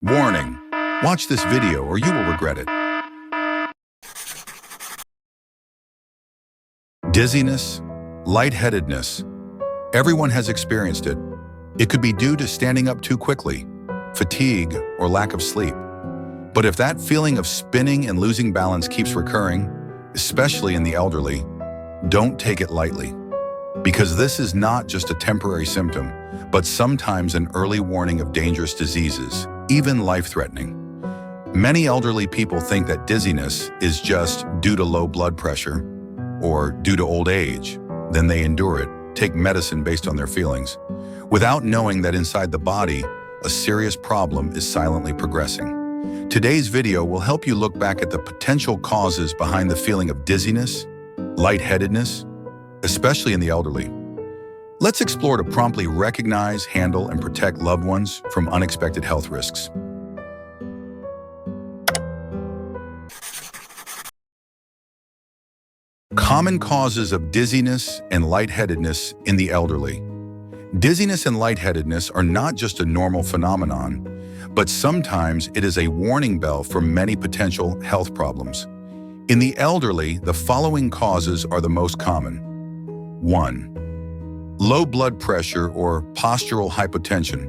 Warning: watch this video or you will regret it. Dizziness, lightheadedness. Everyone has experienced it. It could be due to standing up too quickly, fatigue, or lack of sleep. But if that feeling of spinning and losing balance keeps recurring, especially in the elderly, don't take it lightly. Because this is not just a temporary symptom, but sometimes an early warning of dangerous diseases, even life-threatening. Many elderly people think that dizziness is just due to low blood pressure or due to old age. Then they endure it, take medicine based on their feelings, without knowing that inside the body, a serious problem is silently progressing. Today's video will help you look back at the potential causes behind the feeling of dizziness, lightheadedness, especially in the elderly. Let's explore to promptly recognize, handle, and protect loved ones from unexpected health risks. Common causes of dizziness and lightheadedness in the elderly. Dizziness and lightheadedness are not just a normal phenomenon, but sometimes it is a warning bell for many potential health problems. In the elderly, the following causes are the most common. 1. Low blood pressure or postural hypotension.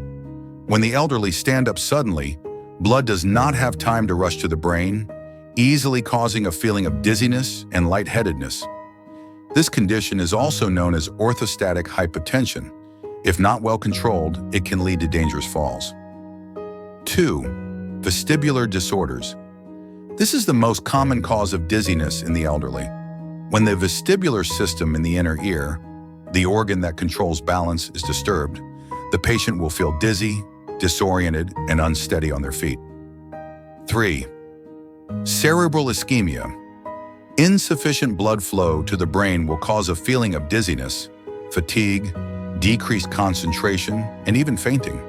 When the elderly stand up suddenly, blood does not have time to rush to the brain, easily causing a feeling of dizziness and lightheadedness. This condition is also known as orthostatic hypotension. If not well controlled, it can lead to dangerous falls. 2. Vestibular disorders. This is the most common cause of dizziness in the elderly. When the vestibular system in the inner ear, the organ that controls balance, is disturbed, the patient will feel dizzy, disoriented, and unsteady on their feet. 3. Cerebral ischemia. Insufficient blood flow to the brain will cause a feeling of dizziness, fatigue, decreased concentration, and even fainting.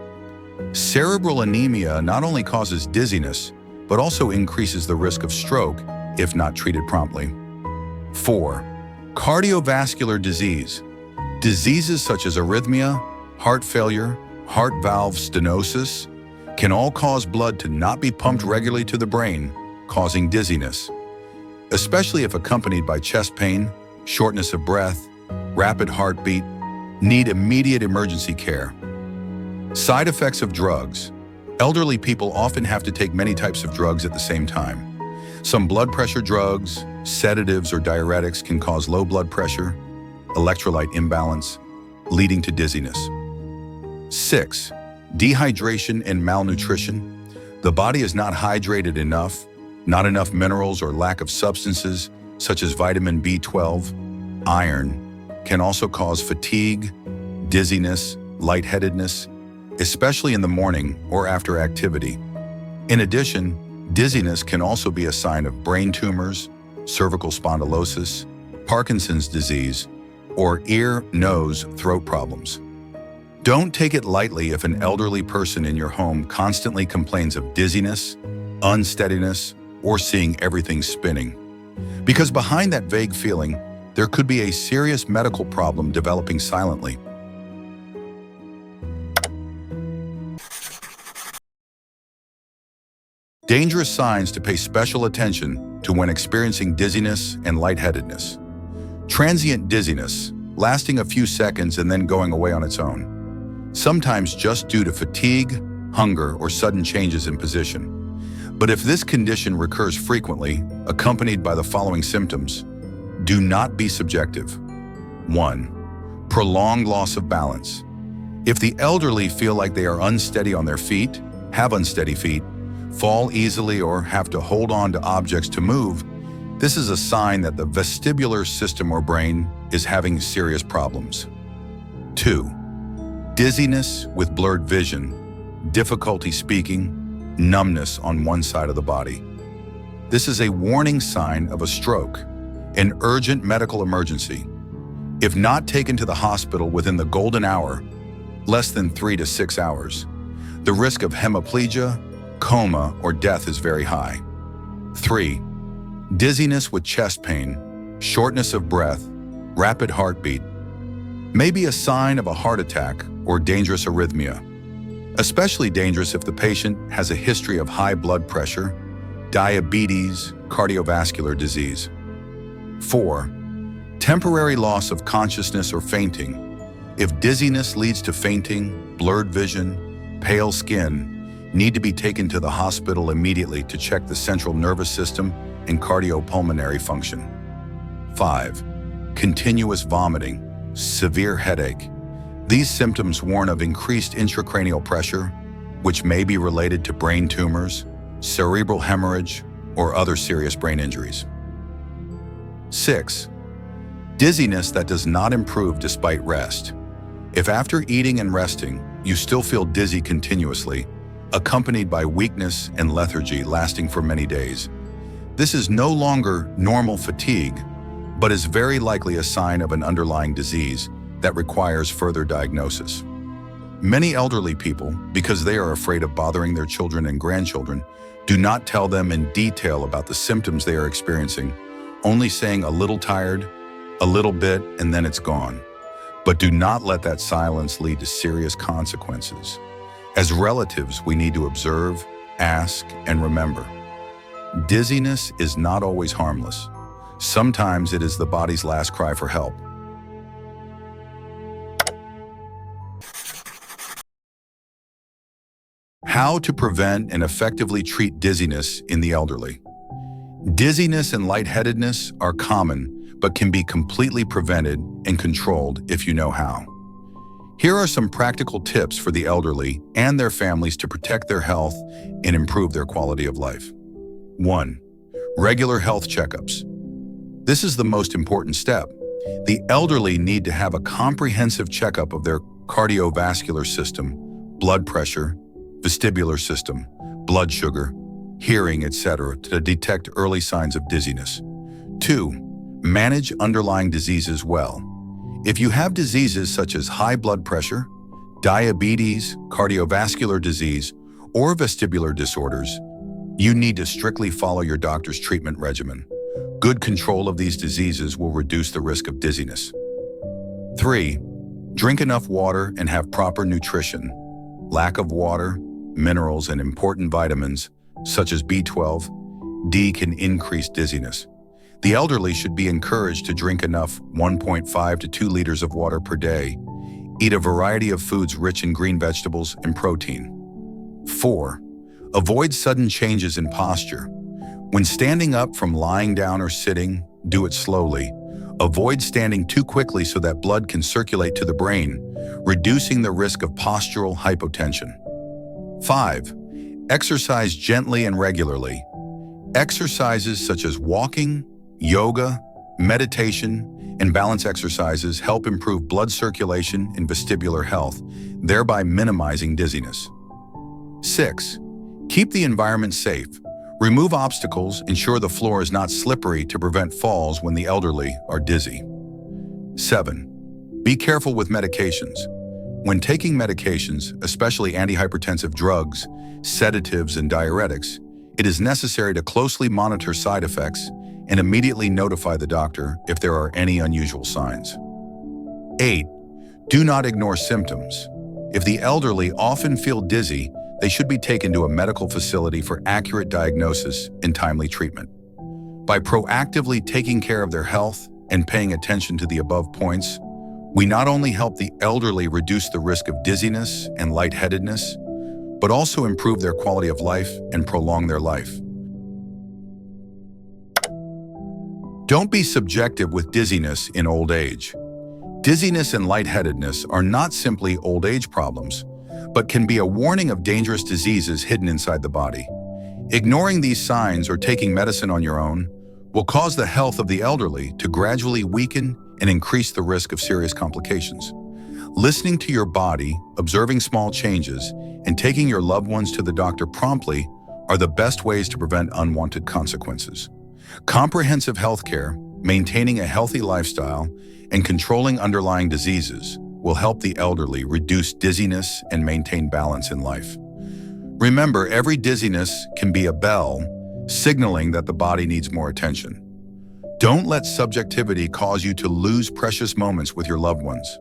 Cerebral anemia not only causes dizziness, but also increases the risk of stroke if not treated promptly. 4. Cardiovascular disease. Diseases such as arrhythmia, heart failure, heart valve stenosis can all cause blood to not be pumped regularly to the brain, causing dizziness. Especially if accompanied by chest pain, shortness of breath, rapid heartbeat, need immediate emergency care. Side effects of drugs. Elderly people often have to take many types of drugs at the same time. Some blood pressure drugs, sedatives, or diuretics can cause low blood pressure, electrolyte imbalance, leading to dizziness. 6. Dehydration and malnutrition. The body is not hydrated enough, not enough minerals or lack of substances such as vitamin B12, iron, can also cause fatigue, dizziness, lightheadedness, especially in the morning or after activity. In addition, dizziness can also be a sign of brain tumors, cervical spondylosis, Parkinson's disease, or ear, nose, throat problems. Don't take it lightly if an elderly person in your home constantly complains of dizziness, unsteadiness, or seeing everything spinning. Because behind that vague feeling, there could be a serious medical problem developing silently. Dangerous signs to pay special attention to when experiencing dizziness and lightheadedness. Transient dizziness, lasting a few seconds and then going away on its own, sometimes just due to fatigue, hunger, or sudden changes in position. But if this condition recurs frequently, accompanied by the following symptoms, do not be subjective. 1. Prolonged loss of balance. If the elderly feel like they are unsteady on their feet, have unsteady feet, fall easily, or have to hold on to objects to move, this is a sign that the vestibular system or brain is having serious problems. 2. Dizziness with blurred vision, difficulty speaking, numbness on one side of the body. This is a warning sign of a stroke, an urgent medical emergency. If not taken to the hospital within the golden hour, less than 3 to 6 hours, the risk of hemiplegia, coma, or death is very high. 3. Dizziness with chest pain, shortness of breath, rapid heartbeat, may be a sign of a heart attack or dangerous arrhythmia. Especially dangerous if the patient has a history of high blood pressure, diabetes, cardiovascular disease. 4. Temporary loss of consciousness or fainting. If dizziness leads to fainting, blurred vision, pale skin, need to be taken to the hospital immediately to check the central nervous system and cardiopulmonary function. 5. Continuous vomiting, severe headache. These symptoms warn of increased intracranial pressure, which may be related to brain tumors, cerebral hemorrhage, or other serious brain injuries. 6. Dizziness that does not improve despite rest. If after eating and resting, you still feel dizzy continuously, accompanied by weakness and lethargy lasting for many days, this is no longer normal fatigue, but is very likely a sign of an underlying disease that requires further diagnosis. Many elderly people, because they are afraid of bothering their children and grandchildren, do not tell them in detail about the symptoms they are experiencing, only saying a little tired, a little bit, and then it's gone. But do not let that silence lead to serious consequences. As relatives, we need to observe, ask, and remember. Dizziness is not always harmless. Sometimes it is the body's last cry for help. How to prevent and effectively treat dizziness in the elderly. Dizziness and lightheadedness are common, but can be completely prevented and controlled if you know how. Here are some practical tips for the elderly and their families to protect their health and improve their quality of life. 1. Regular health checkups. This is the most important step. The elderly need to have a comprehensive checkup of their cardiovascular system, blood pressure, vestibular system, blood sugar, hearing, etc., to detect early signs of dizziness. 2. Manage underlying diseases well. If you have diseases such as high blood pressure, diabetes, cardiovascular disease, or vestibular disorders, you need to strictly follow your doctor's treatment regimen. Good control of these diseases will reduce the risk of dizziness. 3. Drink enough water and have proper nutrition. Lack of water, minerals, and important vitamins, such as B12, D, can increase dizziness. The elderly should be encouraged to drink enough 1.5 to 2 liters of water per day. Eat a variety of foods rich in green vegetables and protein. 4. Avoid sudden changes in posture. When standing up from lying down or sitting, do it slowly. Avoid standing too quickly so that blood can circulate to the brain, reducing the risk of postural hypotension. 5. Exercise gently and regularly. Exercises such as walking, yoga, meditation, and balance exercises help improve blood circulation and vestibular health, thereby minimizing dizziness. 6. Keep the environment safe. Remove obstacles, ensure the floor is not slippery to prevent falls when the elderly are dizzy. 7. Be careful with medications. When taking medications, especially antihypertensive drugs, sedatives, and diuretics, it is necessary to closely monitor side effects and immediately notify the doctor if there are any unusual signs. 8. Do not ignore symptoms. If the elderly often feel dizzy, they should be taken to a medical facility for accurate diagnosis and timely treatment. By proactively taking care of their health and paying attention to the above points, we not only help the elderly reduce the risk of dizziness and lightheadedness, but also improve their quality of life and prolong their life. Don't be subjective with dizziness in old age. Dizziness and lightheadedness are not simply old age problems, but can be a warning of dangerous diseases hidden inside the body. Ignoring these signs or taking medicine on your own will cause the health of the elderly to gradually weaken and increase the risk of serious complications. Listening to your body, observing small changes, and taking your loved ones to the doctor promptly are the best ways to prevent unwanted consequences. Comprehensive healthcare, maintaining a healthy lifestyle, and controlling underlying diseases will help the elderly reduce dizziness and maintain balance in life. Remember, every dizziness can be a bell signaling that the body needs more attention. Don't let subjectivity cause you to lose precious moments with your loved ones.